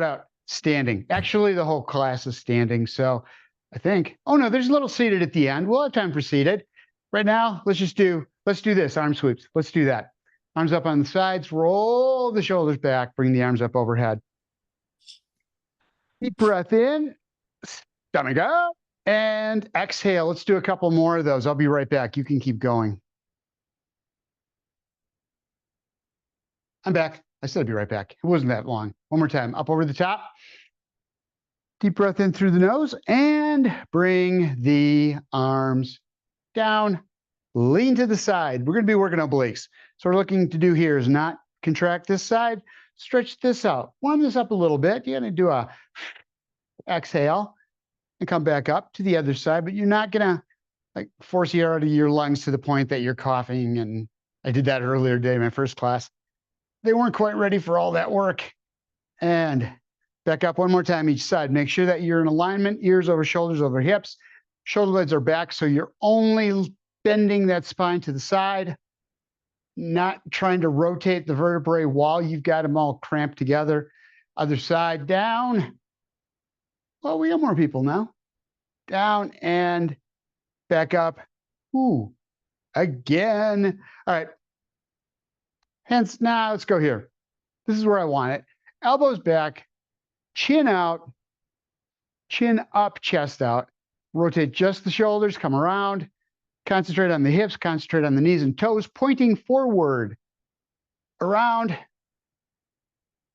out standing. Actually, the whole class is standing. So I think, oh no, there's a little seated at the end. We'll have time for seated. Right now, let's do this, arm sweeps. Let's do that. Arms up on the sides, roll the shoulders back, bring the arms up overhead. Deep breath in, stomach up, and exhale. Let's do a couple more of those. I'll be right back. You can keep going. I'm back. I said I'd be right back. It wasn't that long. One more time. Up over the top. Deep breath in through the nose and bring the arms down. Lean to the side. We're going to be working obliques. So what we're looking to do here is not contract this side, stretch this out. Warm this up a little bit. You're going to do a exhale and come back up to the other side, but you're not going to like force air out of your lungs to the point that you're coughing. And I did that earlier today in my first class. They weren't quite ready for all that work. And back up one more time each side. Make sure that you're in alignment, ears over shoulders over hips. Shoulder blades are back, so you're only bending that spine to the side, not trying to rotate the vertebrae while you've got them all cramped together. Other side, down. Well, we got more people now. Down and back up. Ooh, again. All right. Hence, now let's go here. This is where I want it. Elbows back, chin out, chin up, chest out. Rotate just the shoulders, come around. Concentrate on the hips, concentrate on the knees and toes, pointing forward, around,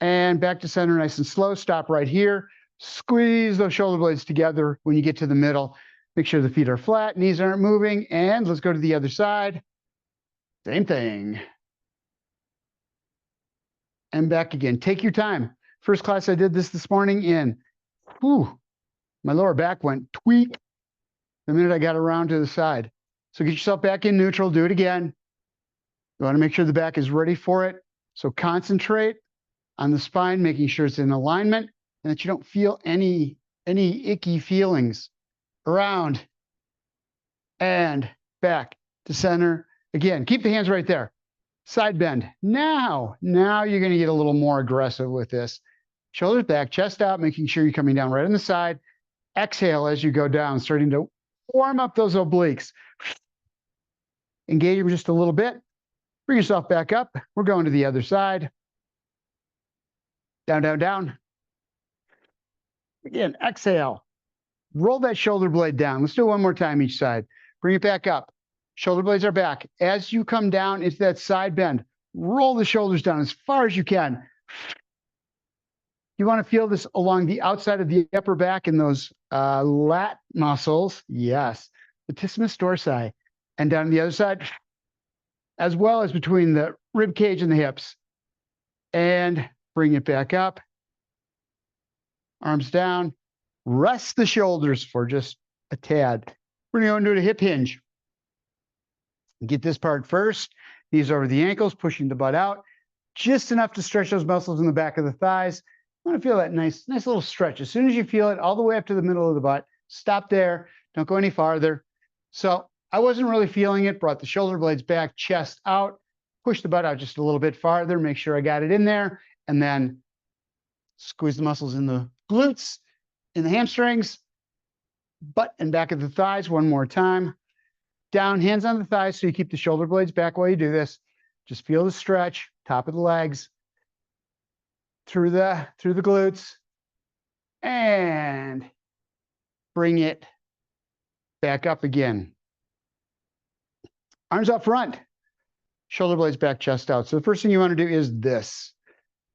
and back to center nice and slow. Stop right here. Squeeze those shoulder blades together when you get to the middle. Make sure the feet are flat, knees aren't moving, and let's go to the other side. Same thing. And back again. Take your time. First class I did this morning in, my lower back went tweak the minute I got around to the side. So get yourself back in neutral. Do it again. You want to make sure the back is ready for it. So concentrate on the spine, making sure it's in alignment and that you don't feel any icky feelings. Around and back to center. Again, keep the hands right there. Side bend. Now you're going to get a little more aggressive with this. Shoulders back, chest out, making sure you're coming down right on the side. Exhale as you go down, starting to warm up those obliques. Engage them just a little bit. Bring yourself back up. We're going to the other side. Down, down, down. Again, exhale. Roll that shoulder blade down. Let's do it one more time each side. Bring it back up. Shoulder blades are back. As you come down into that side bend, roll the shoulders down as far as you can. You want to feel this along the outside of the upper back and those lat muscles. Yes, latissimus dorsi. And down the other side, as well as between the rib cage and the hips. And bring it back up. Arms down. Rest the shoulders for just a tad. We're going to go into a hip hinge. Get this part first. Knees over the ankles, pushing the butt out. Just enough to stretch those muscles in the back of the thighs. You want to feel that nice little stretch. As soon as you feel it, all the way up to the middle of the butt, stop there. Don't go any farther. So I wasn't really feeling it. Brought the shoulder blades back, chest out. Push the butt out just a little bit farther. Make sure I got it in there. And then squeeze the muscles in the glutes, in the hamstrings, butt and back of the thighs one more time. Down, hands on the thighs so you keep the shoulder blades back while you do this. Just feel the stretch, top of the legs, through the glutes, and bring it back up again. Arms up front, shoulder blades back, chest out. So the first thing you want to do is this.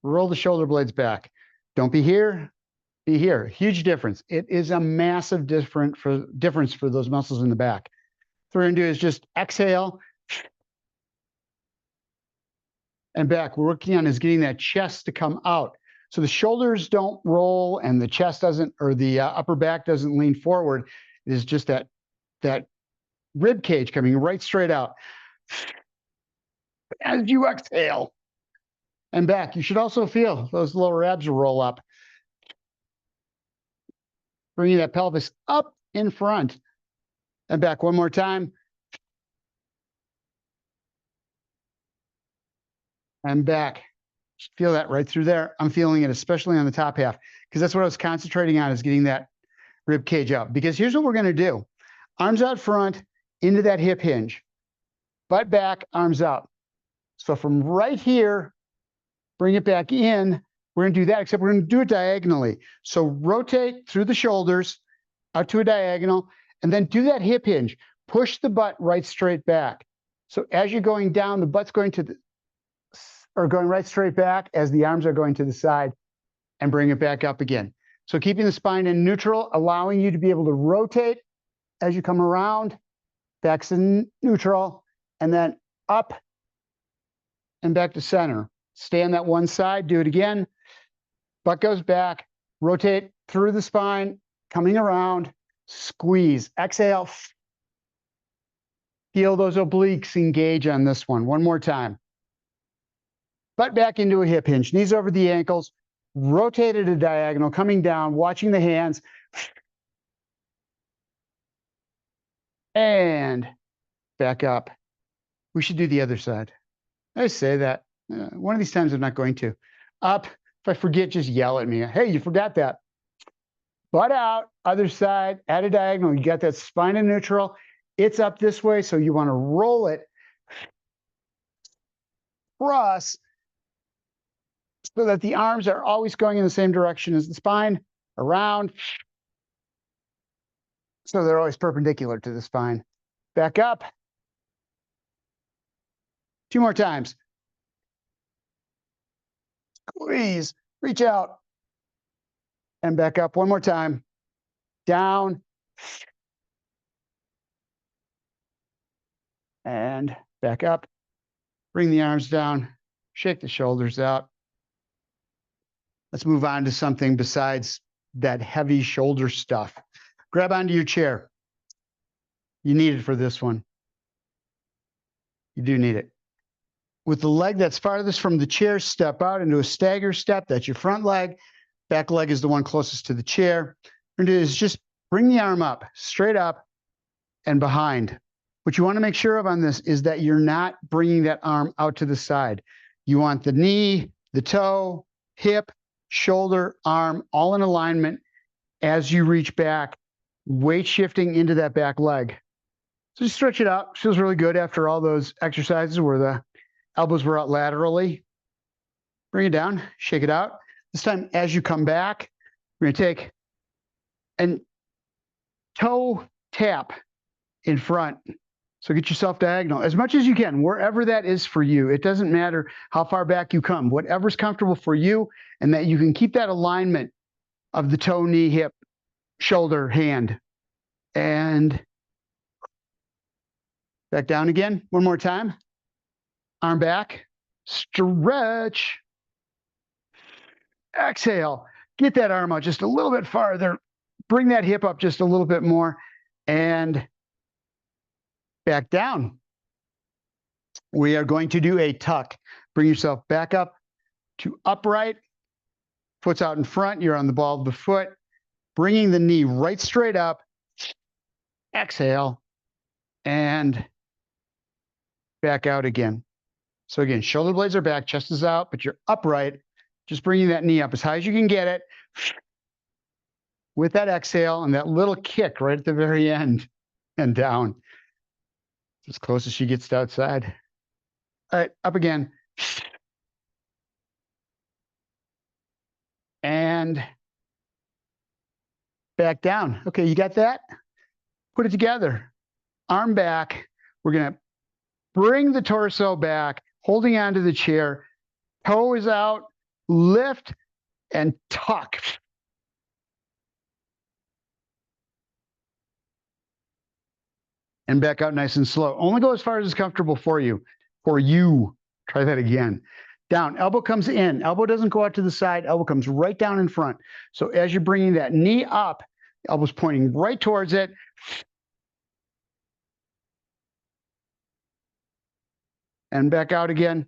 Roll the shoulder blades back. Don't be here, be here. Huge difference. It is a massive difference for those muscles in the back. So what we're going to do is just exhale and back. What we're working on is getting that chest to come out. So the shoulders don't roll and the chest doesn't, or the upper back doesn't lean forward. It is just that rib cage coming right straight out. As you exhale and back, you should also feel those lower abs roll up. Bringing that pelvis up in front and back one more time. And back. Feel that right through there. I'm feeling it, especially on the top half, because that's what I was concentrating on, is getting that rib cage up. Because here's what we're going to do. Arms out front into that hip hinge. Butt back, arms up. So from right here, bring it back in. We're going to do that, except we're going to do it diagonally. So rotate through the shoulders out to a diagonal, and then do that hip hinge. Push the butt right straight back. So as you're going down, the butt's going going right straight back as the arms are going to the side, and bring it back up again. So keeping the spine in neutral, allowing you to be able to rotate as you come around, back's in neutral, and then up and back to center. Stay on that one side, do it again. Butt goes back, rotate through the spine, coming around, squeeze, exhale. Feel those obliques engage on this one. One more time. Butt back into a hip hinge, knees over the ankles, rotate at a diagonal, coming down, watching the hands. And back up. We should do the other side. I say that. One of these times I'm not going to. Up. If I forget, just yell at me. Hey, you forgot that. Butt out, other side, at a diagonal. You got that spine in neutral. It's up this way, so you want to roll it across so that the arms are always going in the same direction as the spine, around. So they're always perpendicular to the spine. Back up. 2 more times. Squeeze, reach out, and back up. 1 more time. Down. And back up. Bring the arms down. Shake the shoulders out. Let's move on to something besides that heavy shoulder stuff. Grab onto your chair. You need it for this one. You do need it. With the leg that's farthest from the chair, step out into a stagger step. That's your front leg. Back leg is the one closest to the chair. What you do is just bring the arm up, straight up and behind. What you want to make sure of on this is that you're not bringing that arm out to the side. You want the knee, the toe, hip, shoulder, arm, all in alignment as you reach back, weight shifting into that back leg. So just stretch it out. Feels really good after all those exercises where the elbows were out laterally. Bring it down, shake it out. This time, as you come back, we're going to take and toe tap in front. So get yourself diagonal as much as you can, wherever that is for you. It doesn't matter how far back you come, whatever's comfortable for you, and that you can keep that alignment of the toe, knee, hip, shoulder, hand. And back down again. 1 more time. Arm back. Stretch. Exhale. Get that arm out just a little bit farther. Bring that hip up just a little bit more. And back down. We are going to do a tuck. Bring yourself back up to upright. Foot's out in front. You're on the ball of the foot. Bringing the knee right straight up. Exhale. And back out again. So again, shoulder blades are back, chest is out, but you're upright. Just bringing that knee up as high as you can get it. With that exhale and that little kick right at the very end and down. As close as she gets to outside. All right, up again. And back down. Okay, you got that? Put it together. Arm back. We're going to bring the torso back, holding onto the chair. Toe is out. Lift and tuck. And back out nice and slow. Only go as far as is comfortable for you. For you. Try that again. Down. Elbow comes in. Elbow doesn't go out to the side. Elbow comes right down in front. So as you're bringing that knee up, elbow's pointing right towards it. And back out again.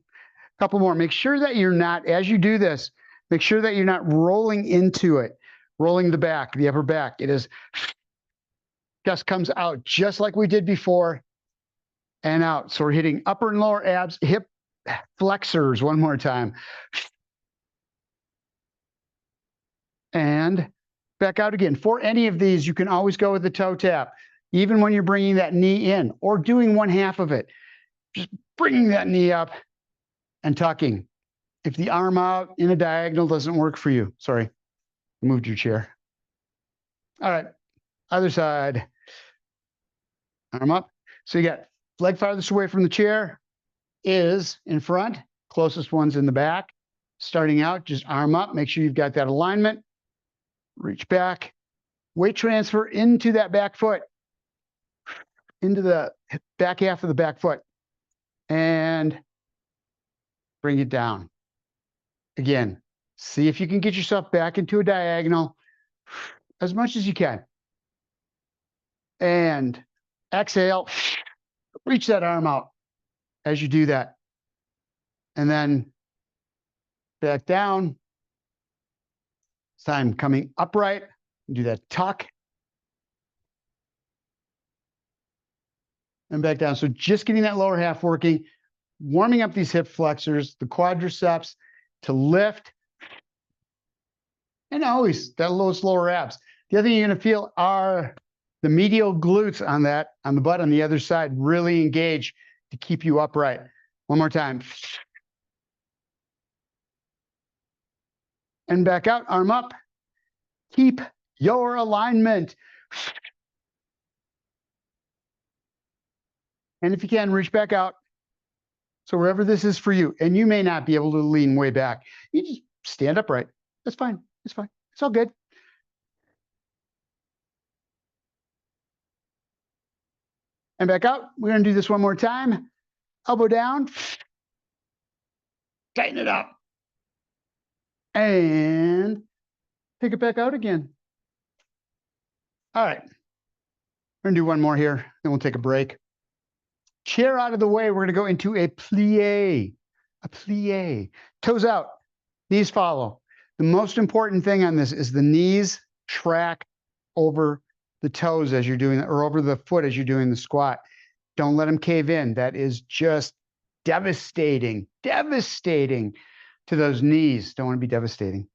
A couple more. Make sure that you're not, as you do this, make sure that you're not rolling into it. Rolling the back, the upper back. It is, chest comes out just like we did before and out. So we're hitting upper and lower abs, hip flexors. 1 more time. and back out again. For any of these, you can always go with the toe tap, even when you're bringing that knee in or doing one half of it. Just bringing that knee up and tucking. If the arm out in a diagonal doesn't work for you, sorry, I moved your chair. All right, other side. Arm up. So you got leg farthest away from the chair is in front, closest one's in the back. Starting out, just arm up, make sure you've got that alignment. Reach back, weight transfer into that back foot, into the back half of the back foot, and bring it down. Again, see if you can get yourself back into a diagonal as much as you can. And exhale, reach that arm out as you do that. And then back down. This time coming upright, do that tuck. And back down. So just getting that lower half working, warming up these hip flexors, the quadriceps to lift. And always those lower abs. The other thing you're going to feel are the medial glutes on the butt on the other side really engage to keep you upright. One more time. And back out, arm up. Keep your alignment. And if you can, reach back out. So wherever this is for you, and you may not be able to lean way back, you just stand upright. That's fine. It's fine. It's all good. And back out. We're going to do this one more time. Elbow down. Tighten it up. And take it back out again. All right. We're going to do one more here, then we'll take a break. Chair out of the way. We're going to go into a plie. A plie. Toes out. Knees follow. The most important thing on this is the knees track over the toes as you're doing, or over the foot as you're doing the squat. Don't let them cave in. That is just devastating, devastating to those knees. Don't want to be devastating.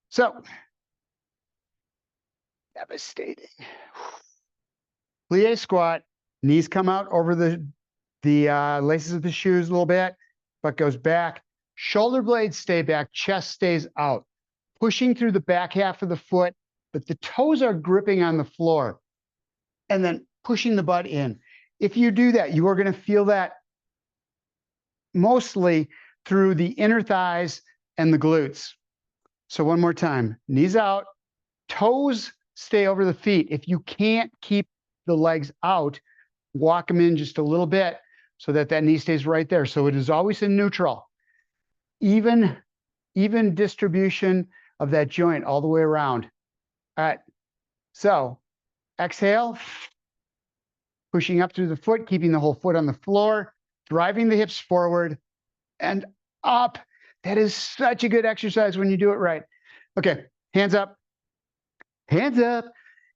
So, devastating. Plie squat. Knees come out over the laces of the shoes a little bit, butt goes back. Shoulder blades stay back, chest stays out. Pushing through the back half of the foot, but the toes are gripping on the floor. And then pushing the butt in. If you do that, you are going to feel that mostly through the inner thighs and the glutes. So one more time, knees out, toes stay over the feet. If you can't keep the legs out, walk them in just a little bit so that that knee stays right there. So it is always in neutral. Even distribution of that joint all the way around. All right. So exhale, pushing up through the foot, keeping the whole foot on the floor, driving the hips forward and up. That is such a good exercise when you do it right. Okay, hands up. Hands up.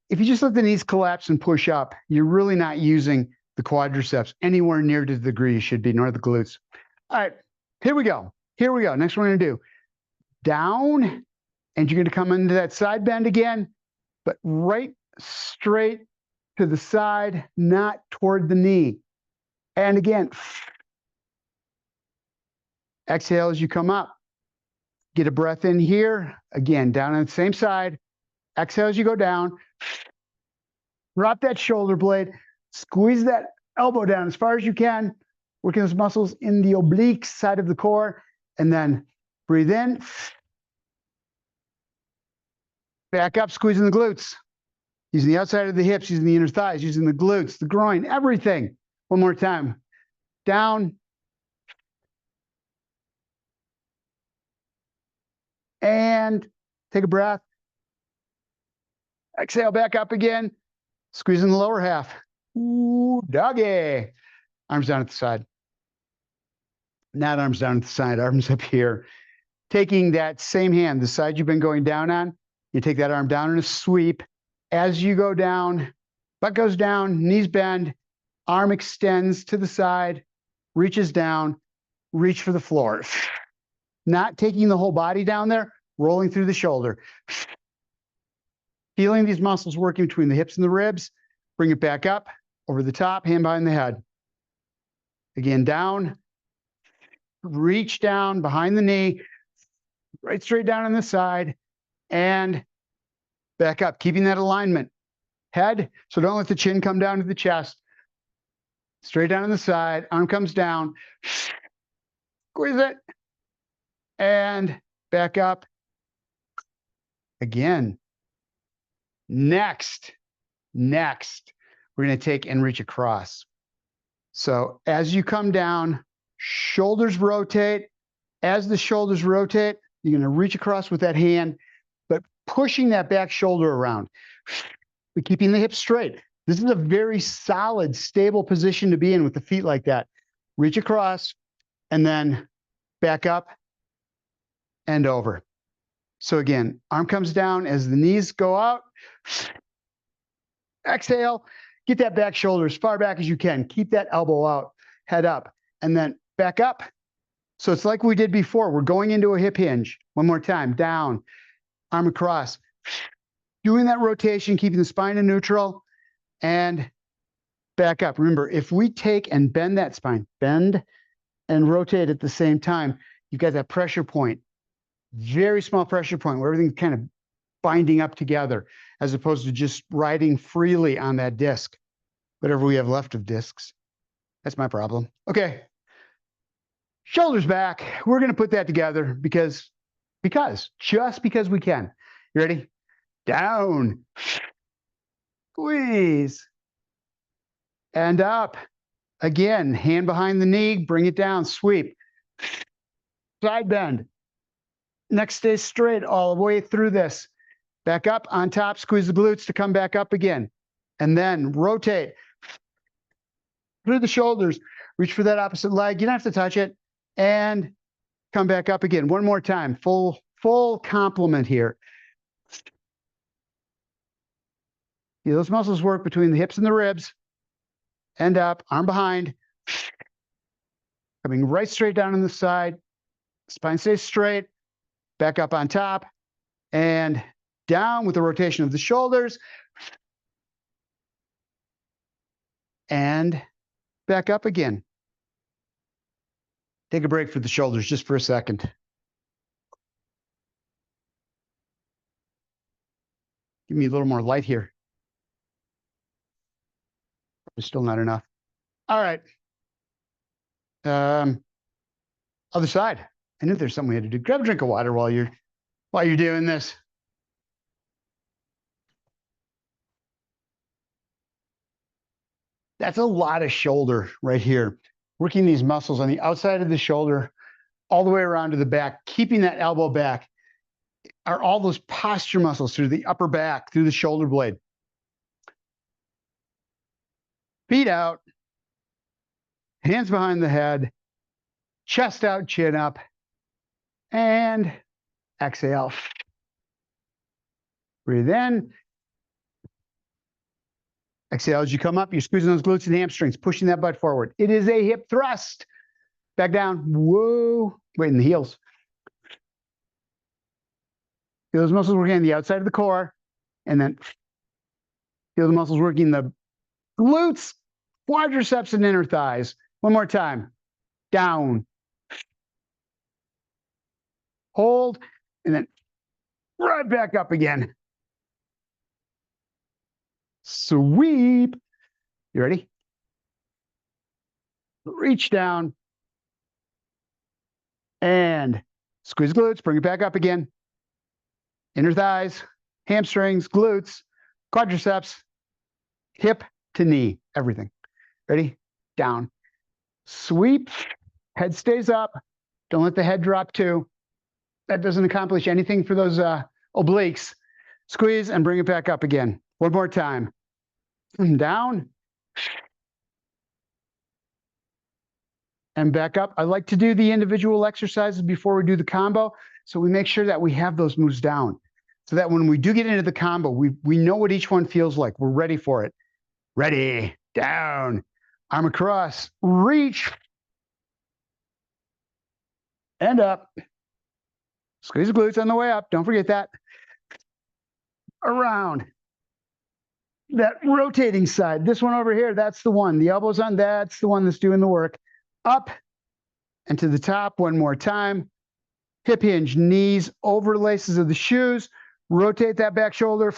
If you just let the knees collapse and push up, you're really not using the quadriceps anywhere near to the degree you should be, nor the glutes. All right, here we go. Here we go. Next one we're going to do. Down, and you're going to come into that side bend again, but right straight to the side, not toward the knee. And again, exhale as you come up. Get a breath in here. Again, down on the same side. Exhale as you go down. Drop that shoulder blade. Squeeze that elbow down as far as you can. Working those muscles in the oblique side of the core. And then breathe in. Back up, squeezing the glutes. Using the outside of the hips, using the inner thighs, using the glutes, the groin, everything. One more time. Down. And take a breath. Exhale back up again. Squeezing the lower half. Ooh, doggy. Arms down at the side. Not arms down at the side, arms up here. Taking that same hand, the side you've been going down on, you take that arm down in a sweep. As you go down, butt goes down, knees bend, arm extends to the side, reaches down, reach for the floor. Not taking the whole body down there, rolling through the shoulder. Feeling these muscles working between the hips and the ribs. Bring it back up, over the top, hand behind the head. Again, down. Reach down behind the knee, right straight down on the side, and back up, keeping that alignment. Head, so don't let the chin come down to the chest. Straight down on the side, arm comes down, squeeze it, and back up. Again. Next, we're going to take and reach across. So as you come down, shoulders rotate. As the shoulders rotate, you're going to reach across with that hand, but pushing that back shoulder around. But keeping the hips straight. This is a very solid, stable position to be in with the feet like that. Reach across and then back up and over. So again, arm comes down as the knees go out. Exhale, get that back shoulder as far back as you can. Keep that elbow out, head up, and then back up. So it's like we did before. We're going into a hip hinge. One more time, down, arm across. Doing that rotation, keeping the spine in neutral, and back up. Remember, if we take and bend that spine, bend and rotate at the same time, you've got that pressure point. Very small pressure point where everything's kind of binding up together as opposed to just riding freely on that disc. Whatever we have left of discs. That's my problem. Okay. Shoulders back. We're going to put that together because we can. You ready? Down. Squeeze. And up. Again, hand behind the knee, bring it down, sweep. Side bend. Neck stays straight all the way through this. Back up on top, squeeze the glutes to come back up again. And then rotate through the shoulders. Reach for that opposite leg. You don't have to touch it. And come back up again. One more time. Full complement here. Those muscles work between the hips and the ribs. End up, arm behind. Coming right straight down on the side. Spine stays straight. Back up on top. And down with the rotation of the shoulders. And back up again. Take a break for the shoulders just for a second. Give me a little more light here. Still not enough. All right. Other side. I knew there's something we had to do. Grab a drink of water while you're doing this. That's a lot of shoulder right here. Working these muscles on the outside of the shoulder, all the way around to the back, keeping that elbow back. Are all those posture muscles through the upper back, through the shoulder blade. Feet out, hands behind the head, chest out, chin up, and exhale. Breathe in. Exhale as you come up, you're squeezing those glutes and hamstrings, pushing that butt forward. It is a hip thrust. Back down. Whoa. Wait in the heels. Feel those muscles working on the outside of the core, and then feel the muscles working the glutes, quadriceps, and inner thighs. One more time. Down. Hold, and then right back up again. Sweep. You ready? Reach down. And squeeze glutes, bring it back up again. Inner thighs, hamstrings, glutes, quadriceps, hip to knee, everything. Ready? Down. Sweep. Head stays up. Don't let the head drop too. That doesn't accomplish anything for those obliques. Squeeze and bring it back up again. One more time. Down. And back up. I like to do the individual exercises before we do the combo, so we make sure that we have those moves down, so that when we do get into the combo, we know what each one feels like. We're ready for it. Ready. Down. Arm across. Reach. And up. Squeeze the glutes on the way up. Don't forget that. Around. that rotating side. This one over here, that's the one. The elbows on, that's the one that's doing the work. Up and to the top one more time. Hip hinge, knees over laces of the shoes. Rotate that back shoulder.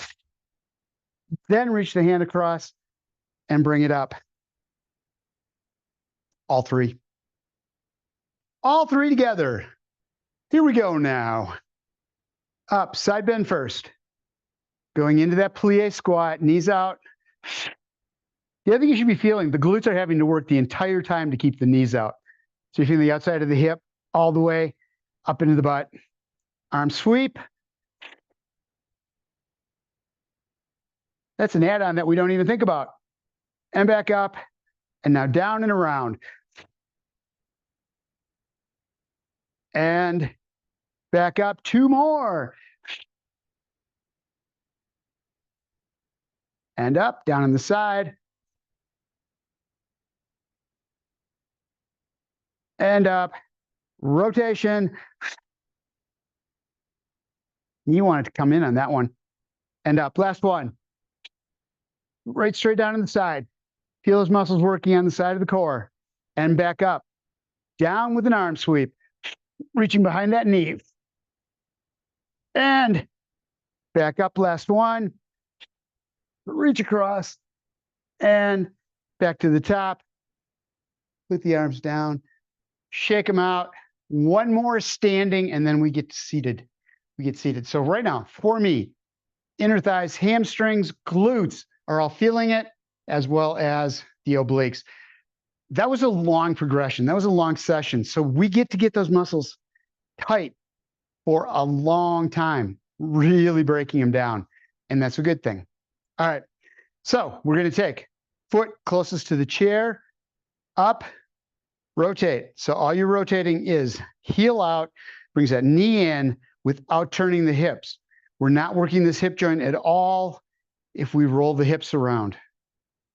Then reach the hand across and bring it up. All three. All three together. Here we go now. Up, side bend first. Going into that plie squat, knees out. The other thing you should be feeling, the glutes are having to work the entire time to keep the knees out. So you're feeling the outside of the hip all the way up into the butt. Arm sweep. That's an add-on that we don't even think about. And back up. And now down and around. And back up. Two more. And up, down on the side. And up. Rotation. You want it to come in on that one. And up. Last one. Right straight down on the side. Feel those muscles working on the side of the core. And back up. Down with an arm sweep. Reaching behind that knee. And back up. Last one. Reach across. And back to the top. Put the arms down. Shake them out. One more standing, and then we get seated. We get seated. So right now, for me, inner thighs, hamstrings, glutes are all feeling it, as well as the obliques. That was a long progression. That was a long session. So we get to get those muscles tight for a long time, really breaking them down. And that's a good thing. All right. So we're going to take foot closest to the chair, up, rotate. So all you're rotating is heel out, brings that knee in without turning the hips. We're not working this hip joint at all if we roll the hips around.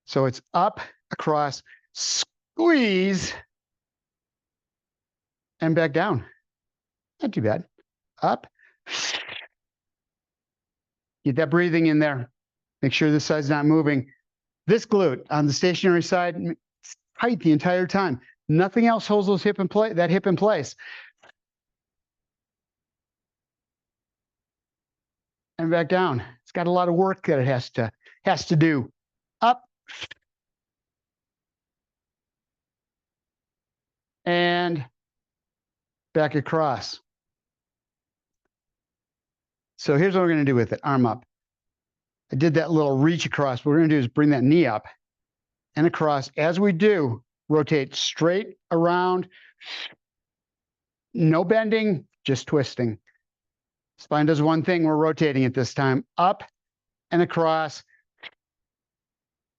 So it's up, across, squeeze, and back down. Not too bad. Up. Get that breathing in there. Make sure this side's not moving. This glute on the stationary side, it's tight the entire time. Nothing else holds those hip in place. And back down. It's got a lot of work that it has to do. Up. And back across. So here's what we're going to do with it. Arm up. I did that little reach across. What we're going to do is bring that knee up and across. As we do, rotate straight around. No bending, just twisting. Spine does one thing. We're rotating it this time. Up and across.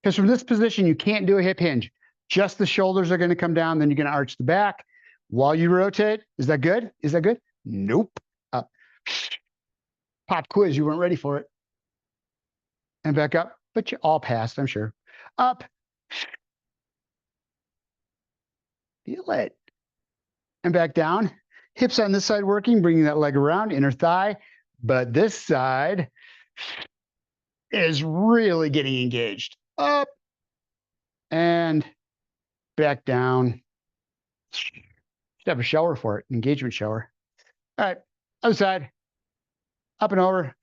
Because from this position, you can't do a hip hinge. Just the shoulders are going to come down. Then you're going to arch the back while you rotate. Is that good? Is that good? Nope. Up. Pop quiz. You weren't ready for it. And back up. But you all passed, I'm sure. Up. Feel it. And back down. Hips on this side working, bringing that leg around, inner thigh. But this side is really getting engaged. Up. And back down. Should have a shower for it, engagement shower. All right, other side. Up and over.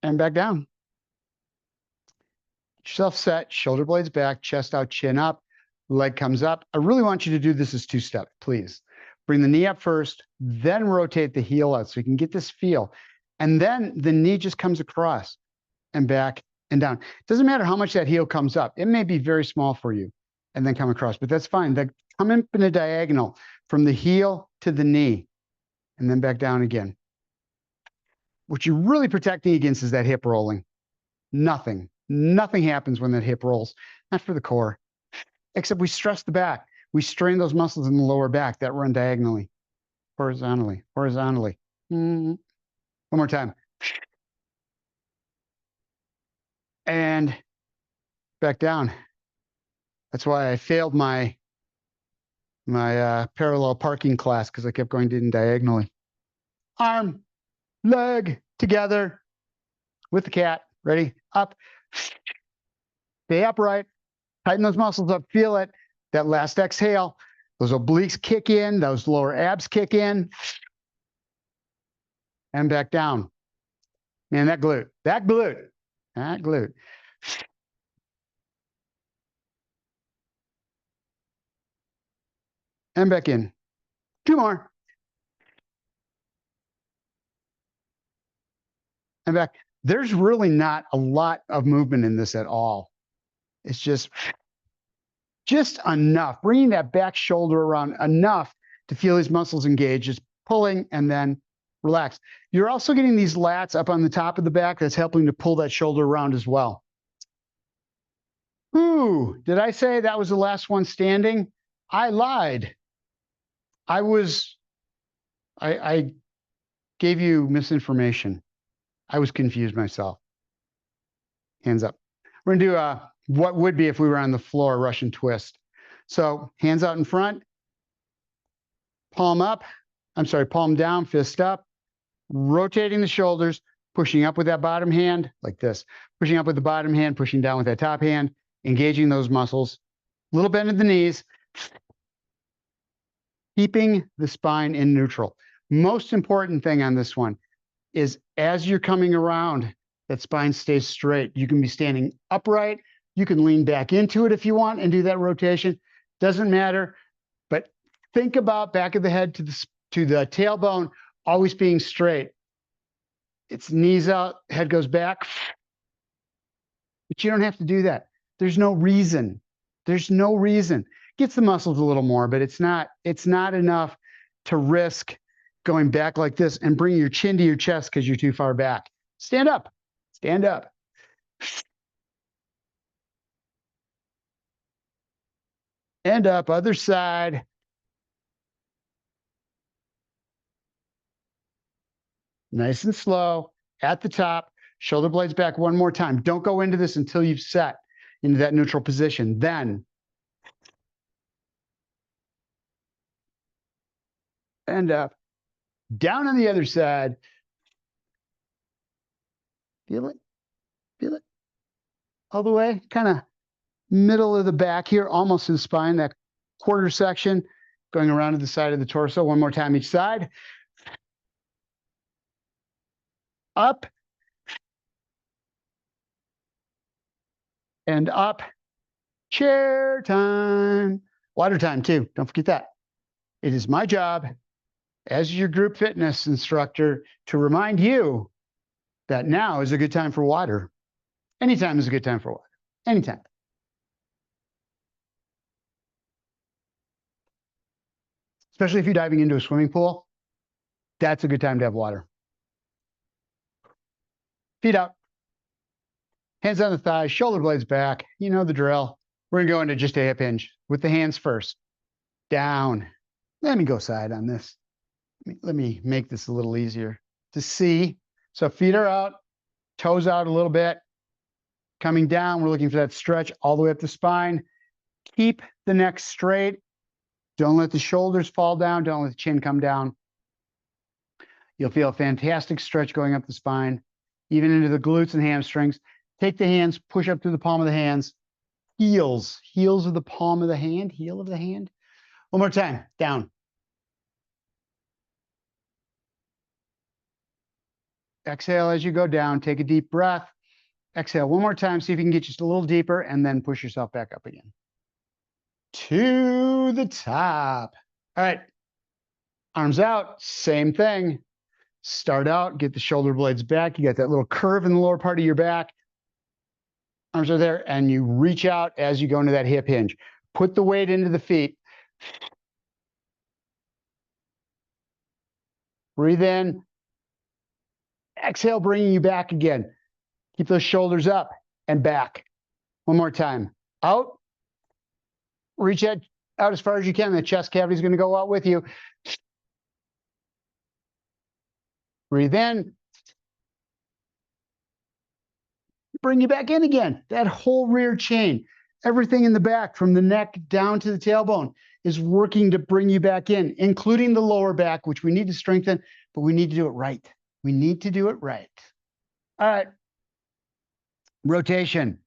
And back down. Get yourself set, shoulder blades back, chest out, chin up, leg comes up. I really want you to do this as two-step, please. Bring the knee up first, then rotate the heel out so you can get this feel. And then the knee just comes across and back and down. It doesn't matter how much that heel comes up. It may be very small for you and then come across, but that's fine. Come up in a diagonal from the heel to the knee and then back down again. What you're really protecting against is that hip rolling. Nothing happens when that hip rolls, not for the core, except we stress the back. We strain those muscles in the lower back that run diagonally, horizontally. One more time. And back down. That's why I failed my parallel parking class, because I kept going in diagonally. Arm, leg together. with the cat. Ready? Up. Stay upright. Tighten those muscles up. Feel it. That last exhale. Those obliques kick in. Those lower abs kick in. And back down. Man, that glute. That glute. That glute. And back in. 2 more. And back. There's really not a lot of movement in this at all. It's just enough, bringing that back shoulder around enough to feel these muscles engage, just pulling and then relax. You're also getting these lats up on the top of the back. That's helping to pull that shoulder around as well. Ooh, did I say that was the last one standing? I lied. I gave you misinformation. I was confused myself. Hands up. We're going to do what would be if we were on the floor, Russian twist. So hands out in front, palm up. I'm sorry, palm down, fist up, rotating the shoulders, pushing up with that bottom hand like this, pushing up with the bottom hand, pushing down with that top hand, engaging those muscles, little bend at the knees, keeping the spine in neutral. Most important thing on this one is as you're coming around, that spine stays straight. You can be standing upright. You can lean back into it if you want and do that rotation. Doesn't matter. But think about back of the head to the tailbone always being straight. It's knees out, head goes back. But you don't have to do that. There's no reason. There's no reason. Gets the muscles a little more, but it's not enough to risk going back like this and bringing your chin to your chest because you're too far back. Stand up. Stand up. And up, other side. Nice and slow. At the top, shoulder blades back one more time. Don't go into this until you've set into that neutral position. Then, and up. Down on the other side. Feel it? Feel it? All the way, kind of middle of the back here, almost to the spine, that quarter section, going around to the side of the torso. One more time each side. Up. And up. Chair time. Water time, too. Don't forget that. It is my job as your group fitness instructor to remind you that now is a good time for water. Anytime is a good time for water. Anytime. Especially if you're diving into a swimming pool, that's a good time to have water. Feet out. Hands on the thighs, shoulder blades back. You know the drill. We're going to go into just a hip hinge with the hands first. Down. Let me go side on this. Let me make this a little easier to see. So feet are out, toes out a little bit. Coming down, we're looking for that stretch all the way up the spine. Keep the neck straight. Don't let the shoulders fall down. Don't let the chin come down. You'll feel a fantastic stretch going up the spine, even into the glutes and hamstrings. Take the hands, push up through the palm of the hands. Heels of the palm of the hand, heel of the hand. One more time, down. Exhale as you go down. Take a deep breath. Exhale one more time. See if you can get just a little deeper and then push yourself back up again. To the top. All right. Arms out. Same thing. Start out. Get the shoulder blades back. You got that little curve in the lower part of your back. Arms are there. And you reach out as you go into that hip hinge. Put the weight into the feet. Breathe in. Exhale, bringing you back again. Keep those shoulders up and back. One more time. Out. Reach out as far as you can. The chest cavity is going to go out with you. Breathe in. Bring you back in again. That whole rear chain, everything in the back from the neck down to the tailbone is working to bring you back in, including the lower back, which we need to strengthen, but we need to do it right. We need to do it right. All right. Rotation.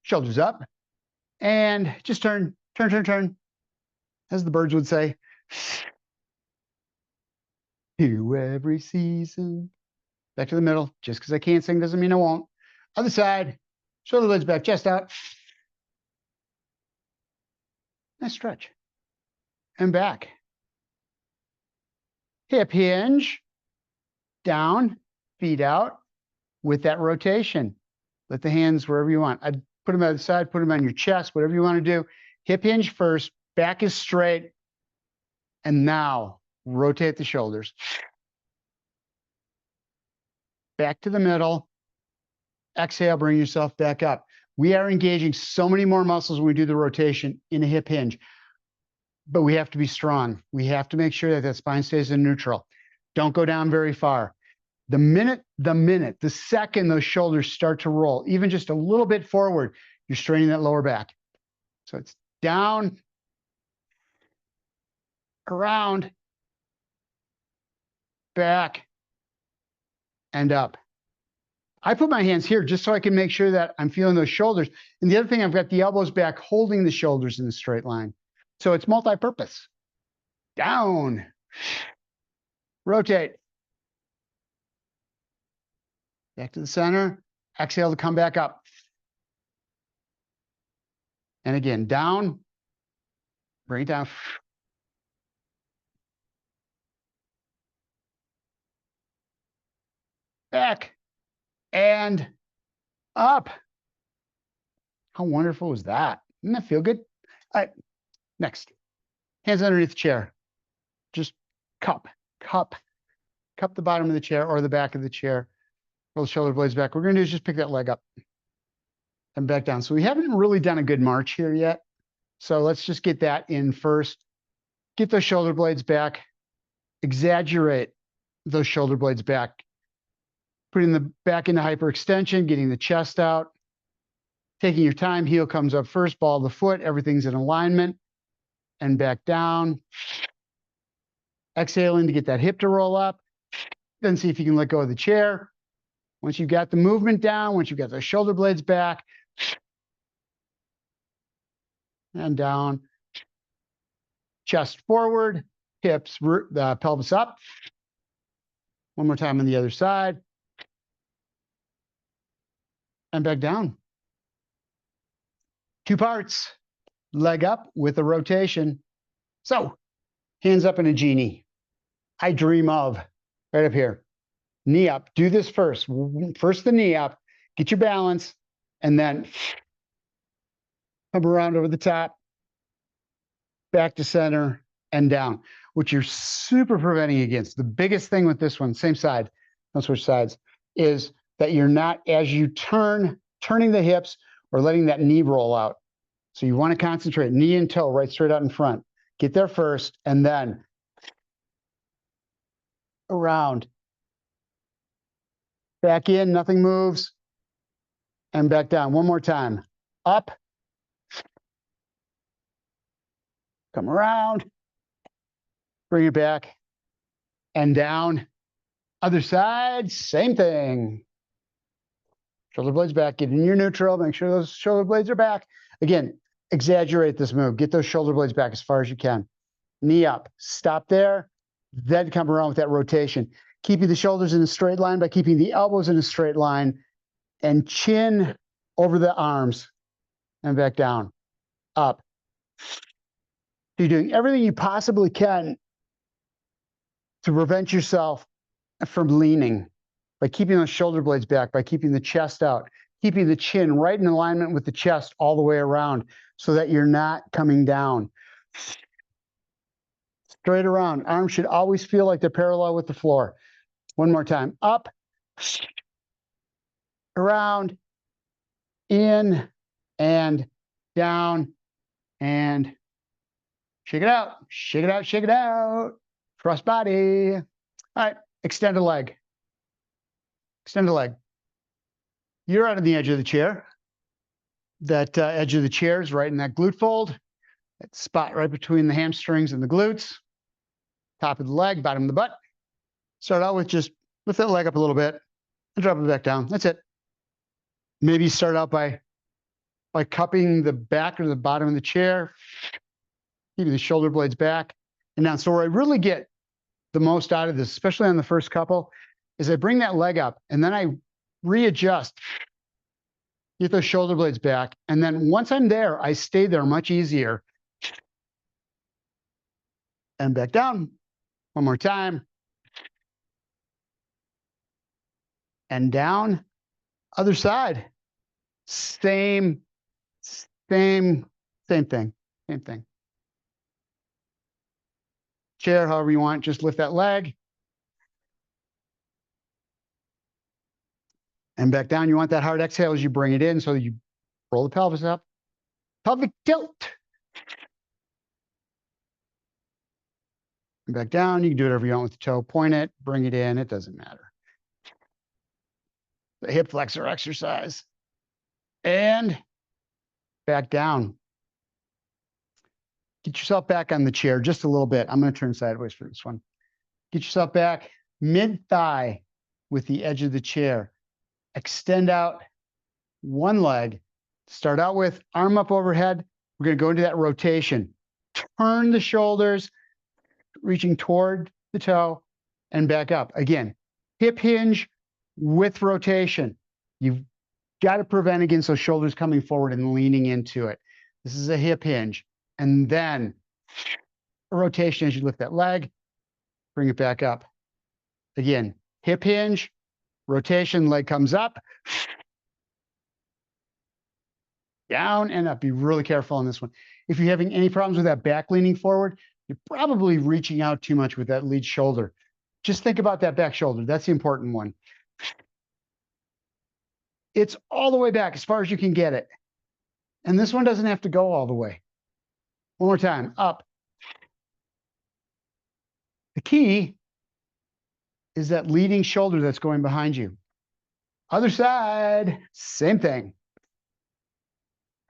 Shoulders up. And just turn, turn, turn, turn, as the birds would say. To every season. Back to the middle. Just because I can't sing doesn't mean I won't. Other side. Shoulder blades back, chest out. Nice stretch. And back. Hip hinge. Down. Feet out. With that rotation. Let the hands wherever you want. I'd put them on the side, put them on your chest, whatever you want to do. Hip hinge first. Back is straight. And now rotate the shoulders. Back to the middle. Exhale, bring yourself back up. We are engaging so many more muscles when we do the rotation in a hip hinge, but we have to be strong. We have to make sure that that spine stays in neutral. Don't go down very far. The second those shoulders start to roll, even just a little bit forward, you're straining that lower back. So it's down, around, back, and up. I put my hands here just so I can make sure that I'm feeling those shoulders. And the other thing, I've got the elbows back, holding the shoulders in a straight line. So it's multi-purpose. Down. Rotate. Back to the center. Exhale to come back up. And again, down. Bring it down. Back. And up. How wonderful was that? Didn't that feel good? All right, next. Hands underneath the chair. Just cup the bottom of the chair or the back of the chair. Roll the shoulder blades back. What we're going to do is just pick that leg up and back down. So we haven't really done a good march here yet. So let's just get that in first. Get those shoulder blades back. Exaggerate those shoulder blades back. Putting the back into hyperextension, getting the chest out. Taking your time, heel comes up first, ball of the foot, everything's in alignment. And back down. Exhaling to get that hip to roll up. Then see if you can let go of the chair. Once you've got the movement down, once you've got the shoulder blades back, and down, chest forward, hips, the pelvis up. One more time on the other side. And back down. 2 parts, leg up with a rotation. So, hands up in a genie. I dream of, right up here. Knee up, do this first. First the knee up, get your balance, and then come around over the top, back to center, and down, which you're super preventing against. The biggest thing with this one, same side, don't switch sides, is that you're not, as you turning the hips or letting that knee roll out. So you want to concentrate, knee and toe right straight out in front. Get there first, and then around. Back in, nothing moves. And back down. One more time. Up. Come around. Bring it back. And down. Other side, same thing. Shoulder blades back. Get in your neutral. Make sure those shoulder blades are back. Again, exaggerate this move. Get those shoulder blades back as far as you can. Knee up. Stop there. Then come around with that rotation. Keeping the shoulders in a straight line by keeping the elbows in a straight line, and chin over the arms and back down, up. You're doing everything you possibly can to prevent yourself from leaning by keeping those shoulder blades back, by keeping the chest out, keeping the chin right in alignment with the chest all the way around so that you're not coming down. Straight around. Arms should always feel like they're parallel with the floor. One more time. Up, around, in, and down, and shake it out, shake it out, shake it out. Cross body. All right, extend a leg. Extend a leg. You're out on the edge of the chair. That edge of the chair is right in that glute fold. That spot right between the hamstrings and the glutes. Top of the leg, bottom of the butt. Start out with just lift that leg up a little bit and drop it back down. That's it. Maybe start out by cupping the back or the bottom of the chair, keeping the shoulder blades back and down. So where I really get the most out of this, especially on the first couple, is I bring that leg up and then I readjust, get those shoulder blades back. And then once I'm there, I stay there much easier. And back down. One more time. And down. Other side. Same thing. Same thing. Chair, however you want, just lift that leg. And back down. You want that hard exhale as you bring it in so that you roll the pelvis up. Pelvic tilt. And back down. You can do whatever you want with the toe. Point it, bring it in. It doesn't matter. The hip flexor exercise. And back down. Get yourself back on the chair just a little bit. I'm going to turn sideways for this one. Get yourself back mid-thigh with the edge of the chair. Extend out one leg. Start out with arm up overhead. We're going to go into that rotation. Turn the shoulders, reaching toward the toe and back up. Again, hip hinge with rotation. You've got to prevent against those shoulders coming forward and leaning into it. This is a hip hinge. And then a rotation as you lift that leg, bring it back up. Again, hip hinge, rotation, leg comes up, down and up. Be really careful on this one. If you're having any problems with that back leaning forward, you're probably reaching out too much with that lead shoulder. Just think about that back shoulder. That's the important one. It's all the way back as far as you can get it. And this one doesn't have to go all the way. One more time, up. The key is that leading shoulder that's going behind you. Other side, same thing.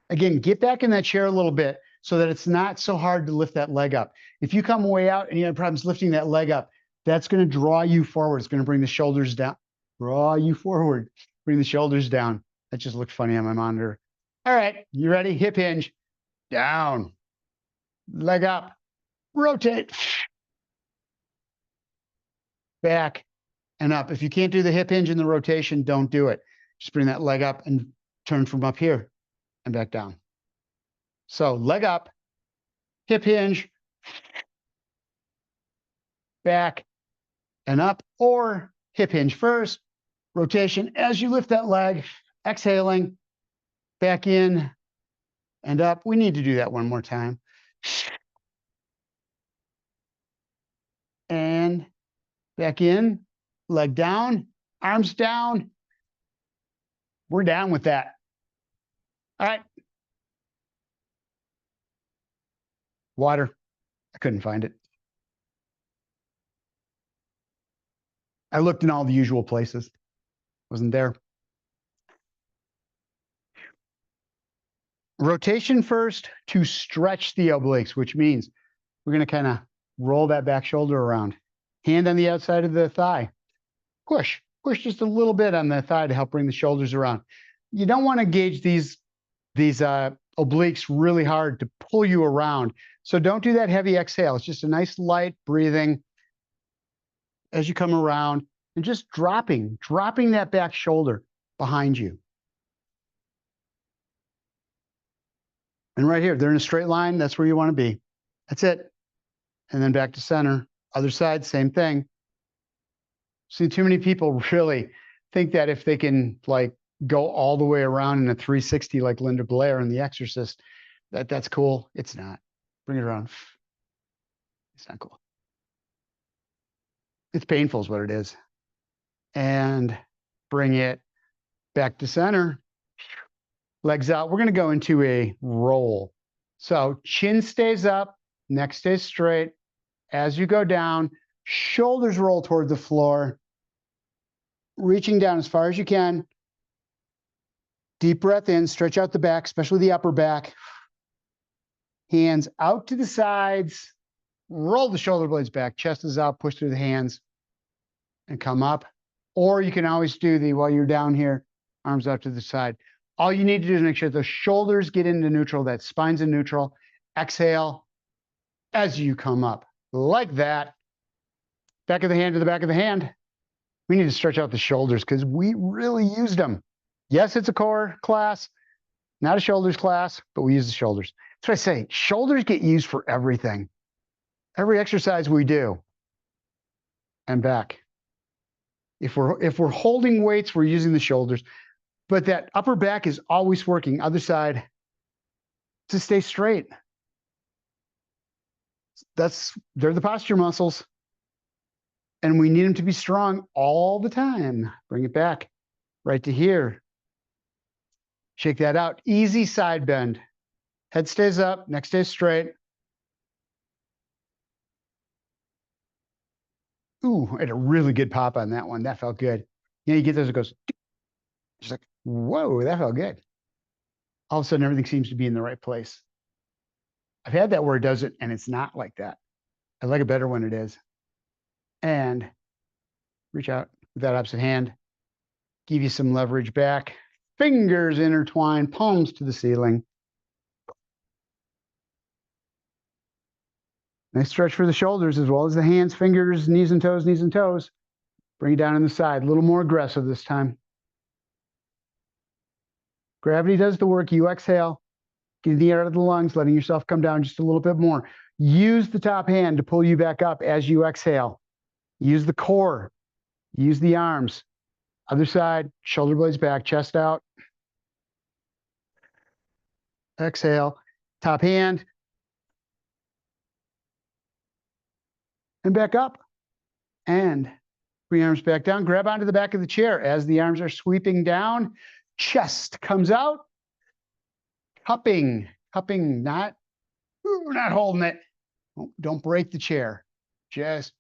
Again, get back in that chair a little bit so that it's not so hard to lift that leg up. If you come way out and you have problems lifting that leg up, that's going to draw you forward. It's going to bring the shoulders down. Draw you forward. Bring the shoulders down. That just looked funny on my monitor. All right, you ready? Hip hinge. Down. Leg up. Rotate. Back and up. If you can't do the hip hinge and the rotation, don't do it. Just bring that leg up and turn from up here and back down. So leg up, hip hinge, back and up, or hip hinge first, rotation as you lift that leg, exhaling, back in and up. We need to do that one more time. And back in, leg down, arms down. We're down with that. All right. Water. I couldn't find it. I looked in all the usual places. Wasn't there. Rotation first to stretch the obliques, which means we're going to kind of roll that back shoulder around. Hand on the outside of the thigh. Push. Push just a little bit on the thigh to help bring the shoulders around. You don't want to engage these obliques really hard to pull you around. So don't do that heavy exhale. It's just a nice light breathing as you come around and just dropping that back shoulder behind you. And right here, they're in a straight line. That's where you want to be. That's it. And then back to center. Other side, same thing. See, too many people really think that if they can like go all the way around in a 360 like Linda Blair in The Exorcist, that's cool. It's not. Bring it around. It's not cool. It's painful is what it is. And bring it back to center. Legs out. We're going to go into a roll. So chin stays up, neck stays straight. As you go down, shoulders roll toward the floor, reaching down as far as you can. Deep breath in, stretch out the back, especially the upper back. Hands out to the sides, roll the shoulder blades back, chest is out, push through the hands, and come up. Or you can always do while you're down here, arms out to the side. All you need to do is make sure the shoulders get into neutral, that spine's in neutral. Exhale as you come up, like that. Back of the hand to the back of the hand. We need to stretch out the shoulders because we really used them. Yes, it's a core class, not a shoulders class, but we use the shoulders. That's what I say. Shoulders get used for everything. Every exercise we do. And back. If we're holding weights, we're using the shoulders. But that upper back is always working. Other side, to stay straight. They're the posture muscles. And we need them to be strong all the time. Bring it back right to here. Shake that out. Easy side bend. Head stays up, neck stays straight. Ooh, I had a really good pop on that one. That felt good. You get those, it goes, just like, whoa, that felt good. All of a sudden, everything seems to be in the right place. I've had that where it does it, and it's not like that. I like it better when it is. And reach out with that opposite hand. Give you some leverage back. Fingers intertwined, palms to the ceiling. Nice stretch for the shoulders as well as the hands, fingers, knees and toes, knees and toes. Bring it down on the side, a little more aggressive this time. Gravity does the work. You exhale, get the air out of the lungs, letting yourself come down just a little bit more. Use the top hand to pull you back up as you exhale. Use the core. Use the arms. Other side, shoulder blades back, chest out. Exhale, top hand. And back up. And bring arms back down. Grab onto the back of the chair as the arms are sweeping down. Chest comes out. Cupping, not holding it. Don't break the chair. Just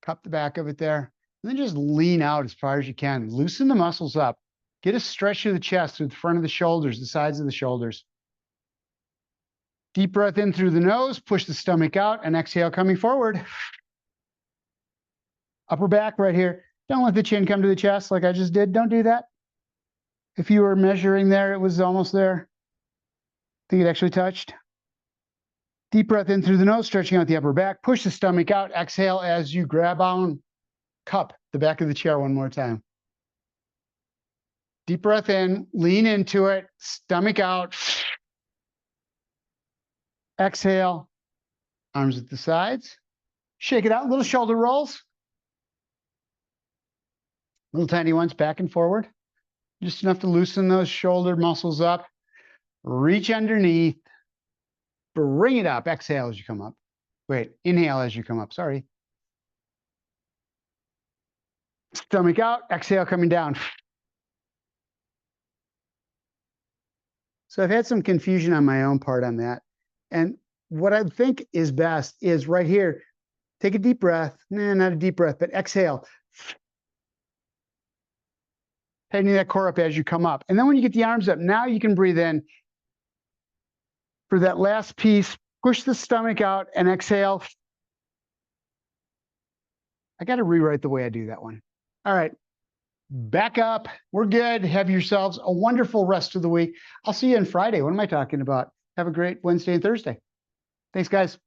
cup the back of it there. And then just lean out as far as you can. Loosen the muscles up. Get a stretch through the chest, through the front of the shoulders, the sides of the shoulders. Deep breath in through the nose. Push the stomach out and exhale coming forward. Upper back right here. Don't let the chin come to the chest like I just did. Don't do that. If you were measuring there, it was almost there. I think it actually touched. Deep breath in through the nose, stretching out the upper back. Push the stomach out. Exhale as you grab on. Cup the back of the chair one more time. Deep breath in. Lean into it. Stomach out. Exhale. Arms at the sides. Shake it out. Little shoulder rolls. Little tiny ones back and forward. Just enough to loosen those shoulder muscles up. Reach underneath. Bring it up. Exhale as you come up. Wait, inhale as you come up. Sorry. Stomach out. Exhale coming down. So I've had some confusion on my own part on that. And what I think is best is right here. Take a deep breath. Nah, not a deep breath, but exhale. Tightening that core up as you come up. And then when you get the arms up, now you can breathe in. For that last piece, push the stomach out and exhale. I got to rewrite the way I do that one. All right. Back up. We're good. Have yourselves a wonderful rest of the week. I'll see you on Friday. What am I talking about? Have a great Wednesday and Thursday. Thanks, guys.